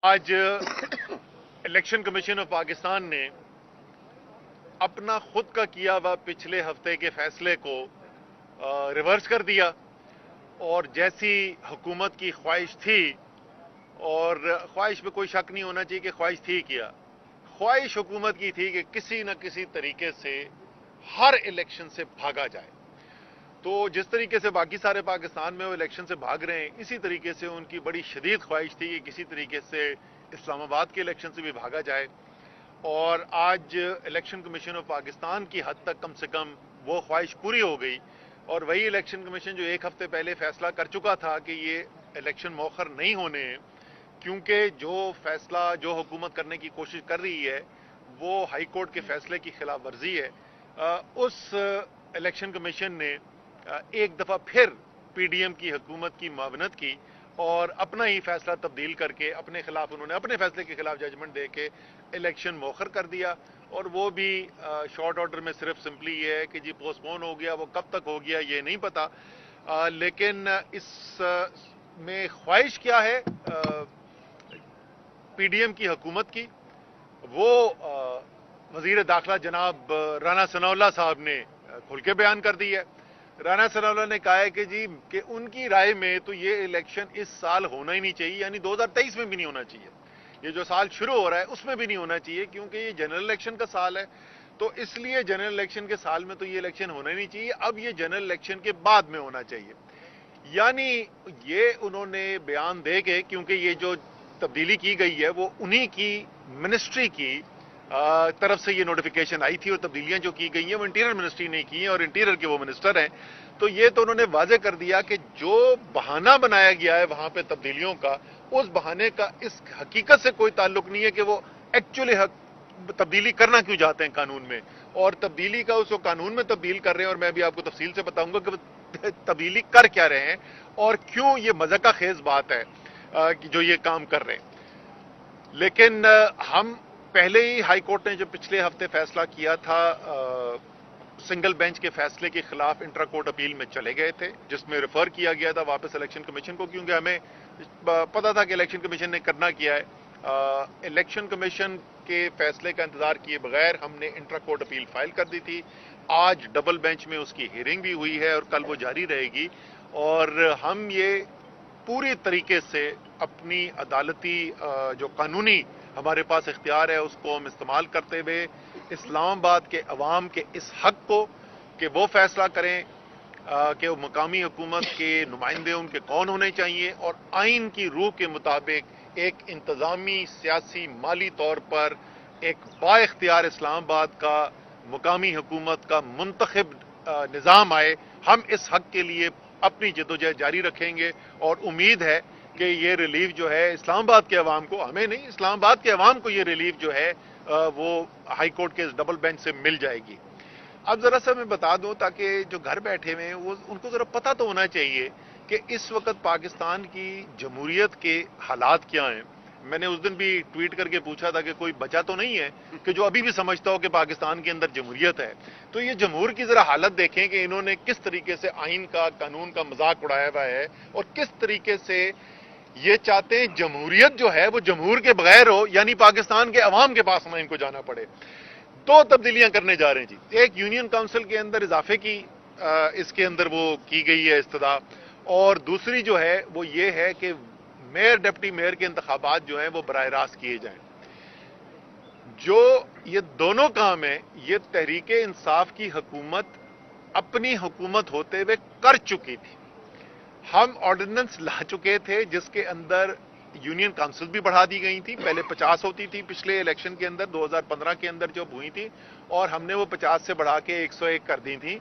آج election commission of Pakistan نے اپنا خود کا کیا ہوا پچھلے ہفتے کے فیصلے کو ریورس کر دیا، اور جیسی حکومت کی خواہش تھی، اور خواہش پہ کوئی شک نہیں ہونا چاہیے کہ خواہش تھی کیا، خواہش حکومت کی تھی کہ کسی نہ کسی طریقے سے ہر الیکشن سے بھاگا جائے۔ تو جس طریقے سے باقی سارے پاکستان میں وہ الیکشن سے بھاگ رہے ہیں، اسی طریقے سے ان کی بڑی شدید خواہش تھی کہ کسی طریقے سے اسلام آباد کے الیکشن سے بھی بھاگا جائے، اور آج الیکشن کمیشن آف پاکستان کی حد تک کم سے کم وہ خواہش پوری ہو گئی، اور وہی الیکشن کمیشن جو ایک ہفتے پہلے فیصلہ کر چکا تھا کہ یہ الیکشن مؤخر نہیں ہونے ہیں، کیونکہ جو فیصلہ جو حکومت کرنے کی کوشش کر رہی ہے وہ ہائی کورٹ کے فیصلے کی خلاف ورزی ہے، اس الیکشن کمیشن نے ایک دفعہ پھر پی ڈی ایم کی حکومت کی معاونت کی اور اپنا ہی فیصلہ تبدیل کر کے اپنے خلاف انہوں نے اپنے فیصلے کے خلاف ججمنٹ دے کے الیکشن مؤخر کر دیا، اور وہ بھی شارٹ آرڈر میں صرف سمپلی یہ ہے کہ جی پوسٹ پون ہو گیا، وہ کب تک ہو گیا یہ نہیں پتا، لیکن اس میں خواہش کیا ہے پی ڈی ایم کی حکومت کی، وہ وزیر داخلہ جناب رانا ثناء اللہ صاحب نے کھل کے بیان کر دی ہے۔ رانا ثناء اللہ نے کہا ہے کہ جی کہ ان کی رائے میں تو یہ الیکشن اس سال ہونا ہی نہیں چاہیے، یعنی 2023 میں بھی نہیں ہونا چاہیے، یہ جو سال شروع ہو رہا ہے اس میں بھی نہیں ہونا چاہیے، کیونکہ یہ جنرل الیکشن کا سال ہے، تو اس لیے جنرل الیکشن کے سال میں تو یہ الیکشن ہونا ہی نہیں چاہیے، اب یہ جنرل الیکشن کے بعد میں ہونا چاہیے۔ یعنی یہ انہوں نے بیان دے کے، کیونکہ یہ جو تبدیلی کی گئی ہے وہ انہی کی منسٹری کی طرف سے یہ نوٹیفیکیشن آئی تھی، اور تبدیلیاں جو کی گئی ہیں وہ انٹیریئر منسٹری نے کی ہیں، اور انٹیریئر کے وہ منسٹر ہیں، تو یہ تو انہوں نے واضح کر دیا کہ جو بہانہ بنایا گیا ہے وہاں پہ تبدیلیوں کا، اس بہانے کا اس حقیقت سے کوئی تعلق نہیں ہے کہ وہ ایکچولی تبدیلی کرنا کیوں چاہتے ہیں قانون میں، اور تبدیلی کا اس کو قانون میں تبدیل کر رہے ہیں، اور میں بھی آپ کو تفصیل سے بتاؤں گا کہ وہ تبدیلی کر کیا رہے ہیں اور کیوں یہ مذاق خیز بات ہے جو یہ کام کر رہے ہیں۔ لیکن ہم پہلے ہی ہائی کورٹ نے جو پچھلے ہفتے فیصلہ کیا تھا سنگل بینچ کے فیصلے کے خلاف انٹرا کورٹ اپیل میں چلے گئے تھے، جس میں ریفر کیا گیا تھا واپس الیکشن کمیشن کو، کیونکہ ہمیں پتا تھا کہ الیکشن کمیشن نے کرنا کیا ہے۔ الیکشن کمیشن کے فیصلے کا انتظار کیے بغیر ہم نے انٹرا کورٹ اپیل فائل کر دی تھی، آج ڈبل بینچ میں اس کی ہیئرنگ بھی ہوئی ہے اور کل وہ جاری رہے گی، اور ہم یہ پوری طریقے سے اپنی عدالتی جو قانونی ہمارے پاس اختیار ہے اس کو ہم استعمال کرتے ہوئے اسلام آباد کے عوام کے اس حق کو کہ وہ فیصلہ کریں کہ وہ مقامی حکومت کے نمائندے ان کے کون ہونے چاہیے، اور آئین کی روح کے مطابق ایک انتظامی، سیاسی، مالی طور پر ایک با اختیار اسلام آباد کا مقامی حکومت کا منتخب نظام آئے۔ ہم اس حق کے لیے اپنی جدوجہد جاری رکھیں گے، اور امید ہے کہ یہ ریلیف جو ہے اسلام آباد کے عوام کو، ہمیں نہیں، اسلام آباد کے عوام کو یہ ریلیف جو ہے وہ ہائی کورٹ کے اس ڈبل بینچ سے مل جائے گی۔ اب ذرا سا میں بتا دوں تاکہ جو گھر بیٹھے ہوئے ہیں ان کو ذرا پتہ تو ہونا چاہیے کہ اس وقت پاکستان کی جمہوریت کے حالات کیا ہیں۔ میں نے اس دن بھی ٹویٹ کر کے پوچھا تھا کہ کوئی بچہ تو نہیں ہے کہ جو ابھی بھی سمجھتا ہو کہ پاکستان کے اندر جمہوریت ہے، تو یہ جمہور کی ذرا حالت دیکھیں کہ انہوں نے کس طریقے سے آئین کا، قانون کا مذاق اڑایا ہوا ہے، اور کس طریقے سے یہ چاہتے ہیں جمہوریت جو ہے وہ جمہور کے بغیر ہو، یعنی پاکستان کے عوام کے پاس نہ ان کو جانا پڑے۔ دو تبدیلیاں کرنے جا رہے ہیں جی، ایک یونین کونسل کے اندر اضافے کی اس کے اندر وہ کی گئی ہے استدعا، اور دوسری جو ہے وہ یہ ہے کہ میئر ڈپٹی میئر کے انتخابات جو ہیں وہ براہ راست کیے جائیں۔ جو یہ دونوں کام ہیں یہ تحریک انصاف کی حکومت اپنی حکومت ہوتے ہوئے کر چکی تھی۔ ہم آرڈیننس لا چکے تھے جس کے اندر یونین کونسل بھی بڑھا دی گئی تھی، پہلے 50 ہوتی تھی پچھلے الیکشن کے اندر 2015 کے اندر جب ہوئی تھی، اور ہم نے وہ 50 سے بڑھا کے 101 کر دی تھی۔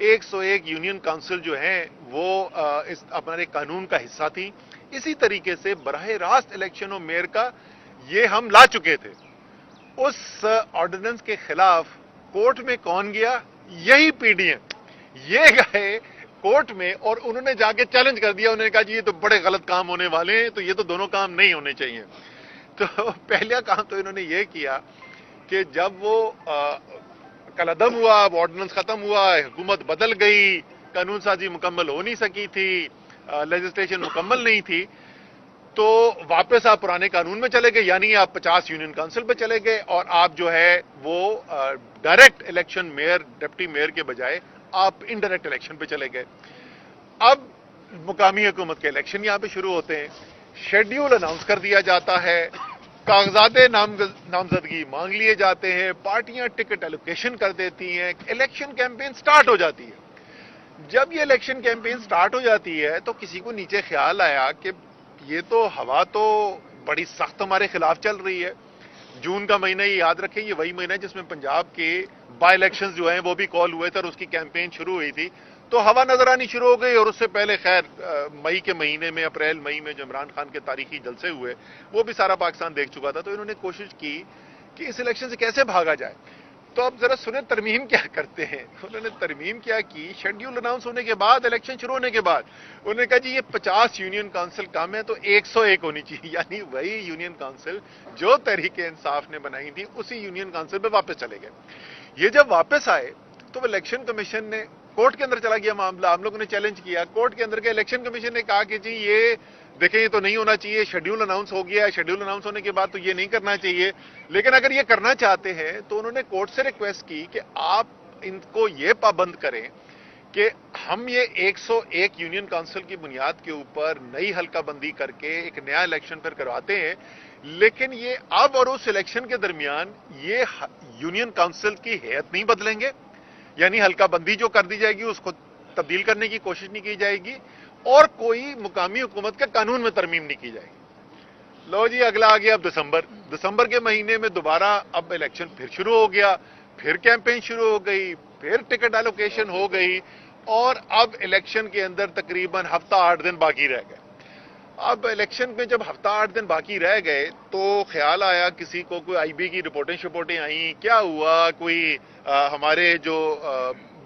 101 یونین کونسل جو ہیں وہ اس ہمارے قانون کا حصہ تھی۔ اسی طریقے سے براہ راست الیکشن اور میئر کا یہ ہم لا چکے تھے۔ اس آرڈیننس کے خلاف کورٹ میں کون گیا؟ یہی پی ڈی ایم، یہ گئے کورٹ میں اور انہوں نے جا کے چیلنج کر دیا، انہوں نے کہا جی یہ تو بڑے غلط کام ہونے والے ہیں، تو یہ تو دونوں کام نہیں ہونے چاہیے۔ تو پہلا کام تو انہوں نے یہ کیا کہ جب وہ کالعدم ہوا، اب آرڈیننس ختم ہوا، حکومت بدل گئی، قانون سازی مکمل ہو نہیں سکی تھی، لیجسلیشن مکمل نہیں تھی، تو واپس آپ پرانے قانون میں چلے گئے، یعنی آپ 50 یونین کونسل پہ چلے گئے اور آپ جو ہے وہ direct election mayor deputy mayor کے بجائے آپ انڈائریکٹ الیکشن پہ چلے گئے۔ اب مقامی حکومت کے الیکشن یہاں پہ شروع ہوتے ہیں، شیڈیول اناؤنس کر دیا جاتا ہے، کاغذات نامزدگی مانگ لیے جاتے ہیں، پارٹیاں ٹکٹ ایلوکیشن کر دیتی ہیں، الیکشن کیمپین سٹارٹ ہو جاتی ہے۔ جب یہ الیکشن کیمپین سٹارٹ ہو جاتی ہے تو کسی کو نیچے خیال آیا کہ یہ تو ہوا تو بڑی سخت ہمارے خلاف چل رہی ہے۔ جون کا مہینہ، یہ یاد رکھیں، یہ وہی مہینہ ہے جس میں پنجاب کے بائی الیکشنز جو ہیں وہ بھی کال ہوئے تھے اور اس کی کیمپین شروع ہوئی تھی، تو ہوا نظر آنی شروع ہو گئی۔ اور اس سے پہلے خیر مئی کے مہینے میں، اپریل مئی میں جو عمران خان کے تاریخی جلسے ہوئے وہ بھی سارا پاکستان دیکھ چکا تھا، تو انہوں نے کوشش کی کہ اس الیکشن سے کیسے بھاگا جائے۔ تو اب ذرا سنیں ترمیم کیا کرتے ہیں۔ انہوں نے ترمیم کیا کی، شیڈیول اناؤنس ہونے کے بعد، الیکشن شروع ہونے کے بعد انہوں نے کہا جی یہ 50 یونین کونسل کم ہے تو 101 ہونی چاہیے، یعنی وہی یونین کونسل جو تحریک انصاف نے بنائی تھی اسی یونین کونسل پہ واپس چلے گئے۔ یہ جب واپس آئے تو الیکشن کمیشن نے کورٹ کے اندر چلا گیا معاملہ، ہم لوگوں نے چیلنج کیا کورٹ کے اندر کے، الیکشن کمیشن نے کہا کہ جی یہ دیکھیں یہ تو نہیں ہونا چاہیے، شیڈیول اناؤنس ہو گیا ہے، شیڈیول اناؤنس ہونے کے بعد تو یہ نہیں کرنا چاہیے، لیکن اگر یہ کرنا چاہتے ہیں تو انہوں نے کورٹ سے ریکویسٹ کی کہ آپ ان کو یہ پابند کریں کہ ہم یہ 101 یونین کونسل کی بنیاد کے اوپر نئی حلقہ بندی کر کے ایک نیا الیکشن پھر کرواتے ہیں، لیکن یہ اب اور اس الیکشن کے درمیان یہ یونین کونسل کی ہیئت نہیں بدلیں گے، یعنی حلقہ بندی جو کر دی جائے گی اس کو تبدیل کرنے کی کوشش نہیں کی جائے گی، اور کوئی مقامی حکومت کے قانون میں ترمیم نہیں کی جائے گی۔ لو جی اگلا آ گیا اب دسمبر کے مہینے میں دوبارہ اب الیکشن پھر شروع ہو گیا، پھر کیمپین شروع ہو گئی، پھر ٹکٹ ایلوکیشن ہو گئی، اور اب الیکشن کے اندر تقریباً ہفتہ 8 دن باقی رہ گئے۔ اب الیکشن میں جب ہفتہ 8 دن باقی رہ گئے تو خیال آیا کسی کو، کوئی آئی بی کی رپورٹیں آئیں، کیا ہوا، کوئی ہمارے جو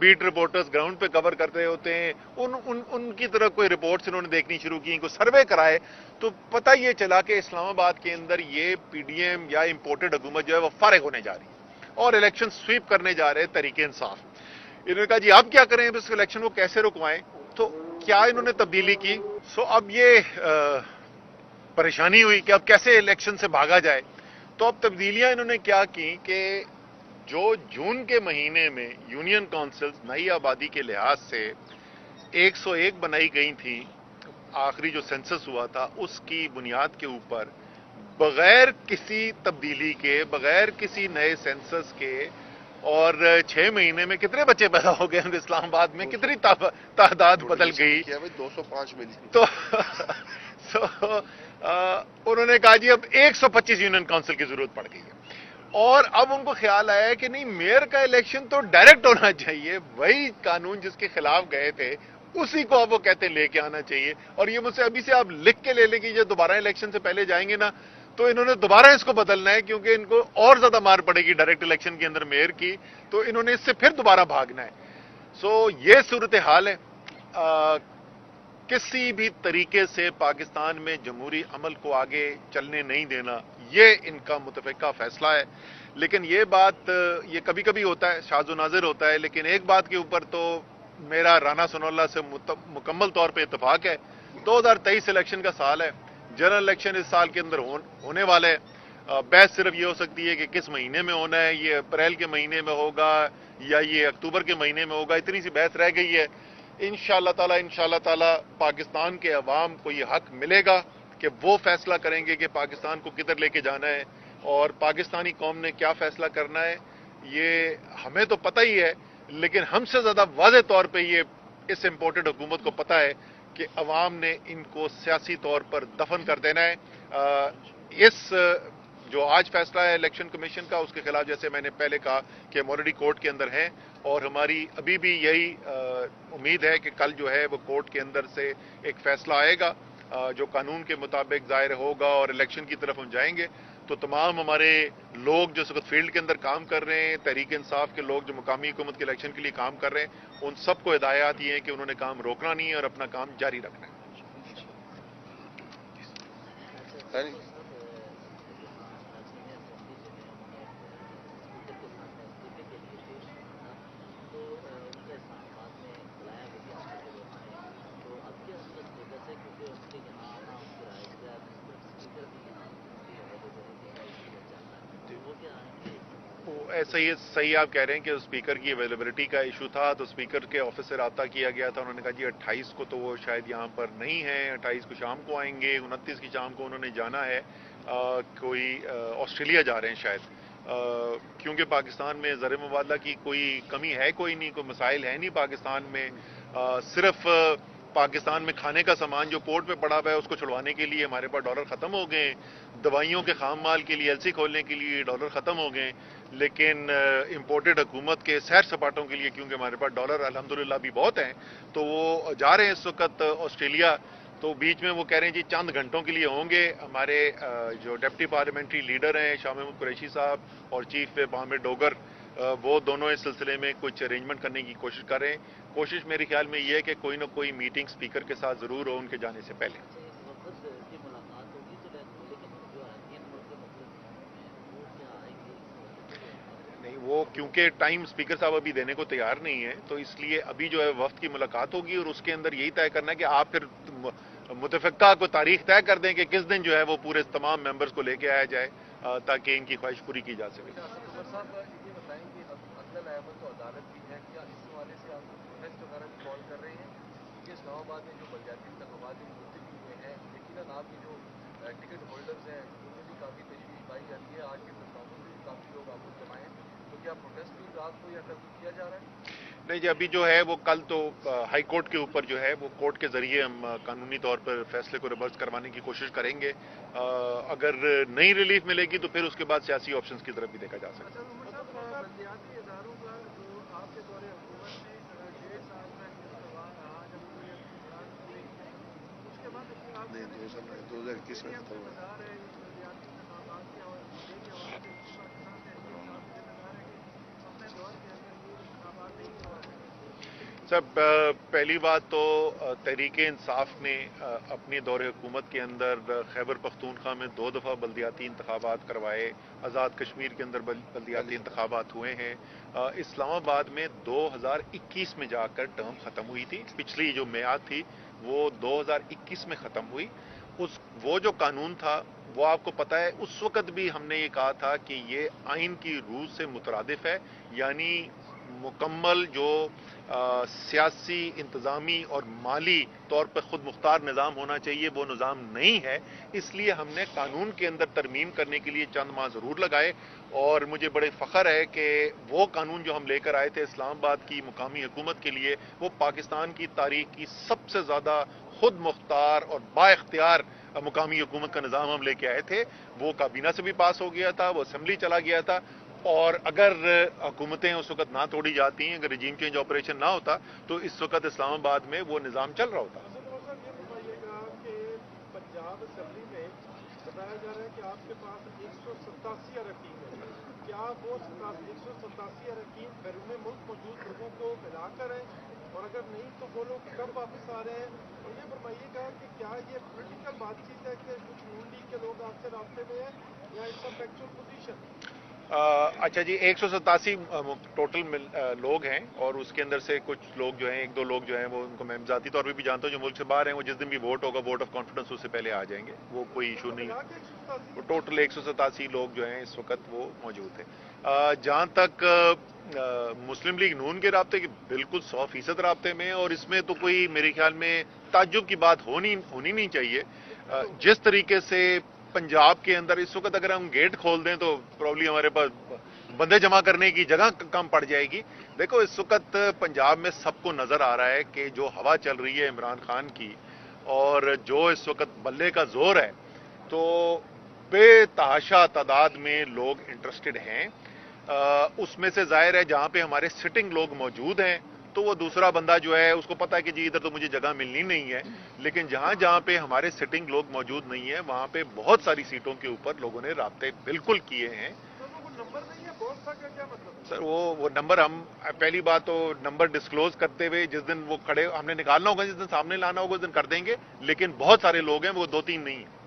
بیٹ رپورٹرز گراؤنڈ پہ کور کرتے ہوتے ہیں ان کی طرف کوئی رپورٹس انہوں نے دیکھنی شروع کی، کوئی سروے کرائے، تو پتہ یہ چلا کہ اسلام آباد کے اندر یہ پی ڈی ایم یا امپورٹڈ حکومت جو ہے وہ فارغ ہونے جا رہی ہے اور الیکشن سویپ کرنے جا رہے تحریک انصاف۔ انہوں نے کہا جی اب کیا کریں، اس الیکشن کو کیسے رکوائیں؟ تو کیا انہوں نے تبدیلی کی؟ اب یہ پریشانی ہوئی کہ اب کیسے الیکشن سے بھاگا جائے۔ تو اب تبدیلیاں انہوں نے کیا کی کہ جو جون کے مہینے میں یونین کونسلز نئی آبادی کے لحاظ سے 101 بنائی گئی تھی، آخری جو سینسس ہوا تھا اس کی بنیاد کے اوپر، بغیر کسی تبدیلی کے، بغیر کسی نئے سینسس کے، اور 6 مہینے میں کتنے بچے پیدا ہو گئے اسلام آباد میں، کتنی تعداد بدل گئی، 205 ملین۔ تو انہوں نے کہا جی اب 125 یونین کونسل کی ضرورت پڑ گئی ہے، اور اب ان کو خیال آیا کہ نہیں، میئر کا الیکشن تو ڈائریکٹ ہونا چاہیے، وہی قانون جس کے خلاف گئے تھے اسی کو اب وہ کہتے ہیں لے کے آنا چاہیے، اور یہ مجھ سے ابھی سے آپ لکھ کے لے لیں کہ جو دوبارہ الیکشن سے پہلے جائیں گے نا تو انہوں نے دوبارہ اس کو بدلنا ہے، کیونکہ ان کو اور زیادہ مار پڑے گی ڈائریکٹ الیکشن کے اندر میئر کی، تو انہوں نے اس سے پھر دوبارہ بھاگنا ہے۔ یہ صورتحال ہے۔ کسی بھی طریقے سے پاکستان میں جمہوری عمل کو آگے چلنے نہیں دینا، یہ ان کا متفقہ فیصلہ ہے۔ لیکن یہ بات، یہ کبھی کبھی ہوتا ہے، شاذ و نادر ہوتا ہے، لیکن ایک بات کے اوپر تو میرا رانا ثناء اللہ سے مکمل طور پہ اتفاق ہے، 2023 الیکشن کا سال ہے، جنرل الیکشن اس سال کے اندر ہونے والے ہیں۔ بحث صرف یہ ہو سکتی ہے کہ کس مہینے میں ہونا ہے، یہ اپریل کے مہینے میں ہوگا یا یہ اکتوبر کے مہینے میں ہوگا، اتنی سی بحث رہ گئی ہے۔ انشاءاللہ تعالی پاکستان کے عوام کو یہ حق ملے گا کہ وہ فیصلہ کریں گے کہ پاکستان کو کدھر لے کے جانا ہے، اور پاکستانی قوم نے کیا فیصلہ کرنا ہے یہ ہمیں تو پتہ ہی ہے، لیکن ہم سے زیادہ واضح طور پہ یہ اس امپورٹڈ حکومت کو پتہ ہے کہ عوام نے ان کو سیاسی طور پر دفن کر دینا ہے۔ اس جو آج فیصلہ ہے الیکشن کمیشن کا، اس کے خلاف جیسے میں نے پہلے کہا کہ ہم آلریڈی کورٹ کے اندر ہیں، اور ہماری ابھی بھی یہی امید ہے کہ کل جو ہے وہ کورٹ کے اندر سے ایک فیصلہ آئے گا جو قانون کے مطابق ظاہر ہوگا، اور الیکشن کی طرف ہم جائیں گے۔ تو تمام ہمارے لوگ جو اس وقت فیلڈ کے اندر کام کر رہے ہیں، تحریک انصاف کے لوگ جو مقامی حکومت کے الیکشن کے لیے کام کر رہے ہیں، ان سب کو ہدایات یہ ہیں کہ انہوں نے کام روکنا نہیں ہے اور اپنا کام جاری رکھنا ہے۔ ایسا ہی صحیح آپ کہہ رہے ہیں کہ اسپیکر کی اویلیبلٹی کا ایشو تھا، تو اسپیکر کے آفس سے رابطہ کیا گیا تھا. انہوں نے کہا جی 28 کو تو وہ شاید یہاں پر نہیں ہے، 28 کو شام کو آئیں گے، 29 کی شام کو انہوں نے جانا ہے. کوئی آسٹریلیا جا رہے ہیں شاید، کیونکہ پاکستان میں زر مبادلہ کی کوئی کمی ہے کوئی نہیں، کوئی مسائل ہے نہیں پاکستان میں. صرف پاکستان میں کھانے کا سامان جو پورٹ پہ پڑا ہوا ہے اس کو چھڑوانے کے لیے ہمارے پاس ڈالر ختم ہو گئے، دوائیوں کے خام مال کے لیے ایل سی کھولنے کے لیے ڈالر ختم ہو گئے، لیکن امپورٹڈ حکومت کے سیر سپاٹوں کے لیے کیونکہ ہمارے پاس ڈالر الحمدللہ بھی بہت ہیں تو وہ جا رہے ہیں اس وقت آسٹریلیا. تو بیچ میں وہ کہہ رہے ہیں جی چند گھنٹوں کے لیے ہوں گے. ہمارے جو ڈپٹی پارلیمنٹری لیڈر ہیں شاہ محمود قریشی صاحب اور چیف وپ عامر ڈوگر، وہ دونوں اس سلسلے میں کچھ ارینجمنٹ کرنے کی کوشش کر رہے ہیں. کوشش میرے خیال میں یہ ہے کہ کوئی نہ کوئی میٹنگ اسپیکر کے ساتھ ضرور ہو ان کے جانے سے پہلے. نہیں، وہ کیونکہ ٹائم اسپیکر صاحب ابھی دینے کو تیار نہیں ہے تو اس لیے ابھی جو ہے وفد کی ملاقات ہوگی اور اس کے اندر یہی طے کرنا ہے کہ آپ پھر متفقہ کو تاریخ طے کر دیں کہ کس دن جو ہے وہ پورے تمام ممبرز کو لے کے آیا جائے تاکہ ان کی خواہش پوری کی جا سکے. اسلام آباد میں جو بلدیاتی انتخابات منتخب ہوئے ہیں یقیناً آپ کے جو ٹکٹ ہولڈرز ہیں ان میں بھی کافی تشویش پائی جاتی ہے. آج کے پروگراموں میں بھی کافی لوگ آپ کو جمع ہیں، تو کیا پروٹیسٹ بھی رات کو یا کل کیا جا رہا ہے؟ نہیں جی، ابھی جو ہے وہ کل تو ہائی کورٹ کے اوپر جو ہے وہ کورٹ کے ذریعے ہم قانونی طور پر فیصلے کو ریورس کروانے کی کوشش کریں گے. اگر نئی ریلیف ملے گی تو پھر اس کے بعد سیاسی آپشنز کی طرف بھی دیکھا جا سکتا ہے. بلدیاتی اداروں کا جو آپ کے دور حکومت میں 1.5 سال کا استعمال رہا جب کوئی اس کے بعد آپ 2021 میں ختم ہوا. بتا رہے ہیں بلدیاتی انتخابات کے حوالے سے پاکستان تحریک انصاف کے ذمہ دار ہے کہ اپنے دور کے اندر یہ انتخابات نہیں کروا سکے. سب پہلی بات تو تحریک انصاف نے اپنے دور حکومت کے اندر خیبر پختونخوا میں 2 دفعہ بلدیاتی انتخابات کروائے، آزاد کشمیر کے اندر بلدیاتی انتخابات ہوئے ہیں. اسلام آباد میں 2021 میں جا کر ٹرم ختم ہوئی تھی، پچھلی جو میعاد تھی وہ 2021 میں ختم ہوئی. وہ جو قانون تھا وہ آپ کو پتہ ہے اس وقت بھی ہم نے یہ کہا تھا کہ یہ آئین کی روح سے مترادف ہے، یعنی مکمل جو سیاسی، انتظامی اور مالی طور پہ خود مختار نظام ہونا چاہیے وہ نظام نہیں ہے. اس لیے ہم نے قانون کے اندر ترمیم کرنے کے لیے چند ماہ ضرور لگائے اور مجھے بڑے فخر ہے کہ وہ قانون جو ہم لے کر آئے تھے اسلام آباد کی مقامی حکومت کے لیے، وہ پاکستان کی تاریخ کی سب سے زیادہ خود مختار اور با اختیار مقامی حکومت کا نظام ہم لے کے آئے تھے. وہ کابینہ سے بھی پاس ہو گیا تھا، وہ اسمبلی چلا گیا تھا، اور اگر حکومتیں اس وقت نہ توڑی جاتی ہیں، اگر رجیم چینج آپریشن نہ ہوتا تو اس وقت اسلام آباد میں وہ نظام چل رہا ہوتا. یہ بتائیے گا کہ پنجاب اسمبلی میں بتایا جا رہا ہے کہ آپ کے پاس 187 اراکین ہیں. کیا وہ 187 اراکین بیرون ملک موجود لوگوں کو ملا کر ہیں، اور اگر نہیں تو وہ لوگ کب واپس آ رہے ہیں؟ اور یہ فرمائیے گا کہ کیا یہ پولیٹیکل بات چیت ہے کہ کچھ نون لیگ کے لوگ آپ سے رابطے میں ہیں یا اس کا فیکچوئل پوزیشن؟ اچھا جی، 187 ٹوٹل لوگ ہیں اور اس کے اندر سے کچھ لوگ جو ہیں، 1-2 لوگ جو ہیں وہ ان کو میں ذاتی طور پہ بھی جانتا ہوں جو ملک سے باہر ہیں، وہ جس دن بھی ووٹ ہوگا ووٹ آف کانفیڈنس اس سے پہلے آ جائیں گے، وہ کوئی ایشو نہیں. وہ ٹوٹل 187 لوگ جو ہیں اس وقت وہ موجود ہیں. جہاں تک مسلم لیگ نون کے رابطے کی، بالکل 100% رابطے میں، اور اس میں تو کوئی میرے خیال میں تعجب کی بات ہونی نہیں چاہیے. جس طریقے سے پنجاب کے اندر اس وقت اگر ہم گیٹ کھول دیں تو پرابلی ہمارے پاس بندے جمع کرنے کی جگہ کم پڑ جائے گی. دیکھو اس وقت پنجاب میں سب کو نظر آ رہا ہے کہ جو ہوا چل رہی ہے عمران خان کی اور جو اس وقت بلے کا زور ہے، تو بے تحاشا تعداد میں لوگ انٹرسٹڈ ہیں. اس میں سے ظاہر ہے جہاں پہ ہمارے سٹنگ لوگ موجود ہیں تو وہ دوسرا بندہ جو ہے اس کو پتا ہے کہ جی ادھر تو مجھے جگہ ملنی نہیں ہے، لیکن جہاں پہ ہمارے سٹنگ لوگ موجود نہیں ہیں وہاں پہ بہت ساری سیٹوں کے اوپر لوگوں نے رابطے بالکل کیے ہیں. نمبر نہیں ہے بہت سا، کیا مطلب سر وہ نمبر ہم پہلی بات تو نمبر ڈسکلوز کرتے ہوئے جس دن وہ کھڑے ہم نے نکالنا ہوگا، جس دن سامنے لانا ہوگا اس دن کر دیں گے، لیکن بہت سارے لوگ ہیں، وہ 2-3 نہیں ہیں.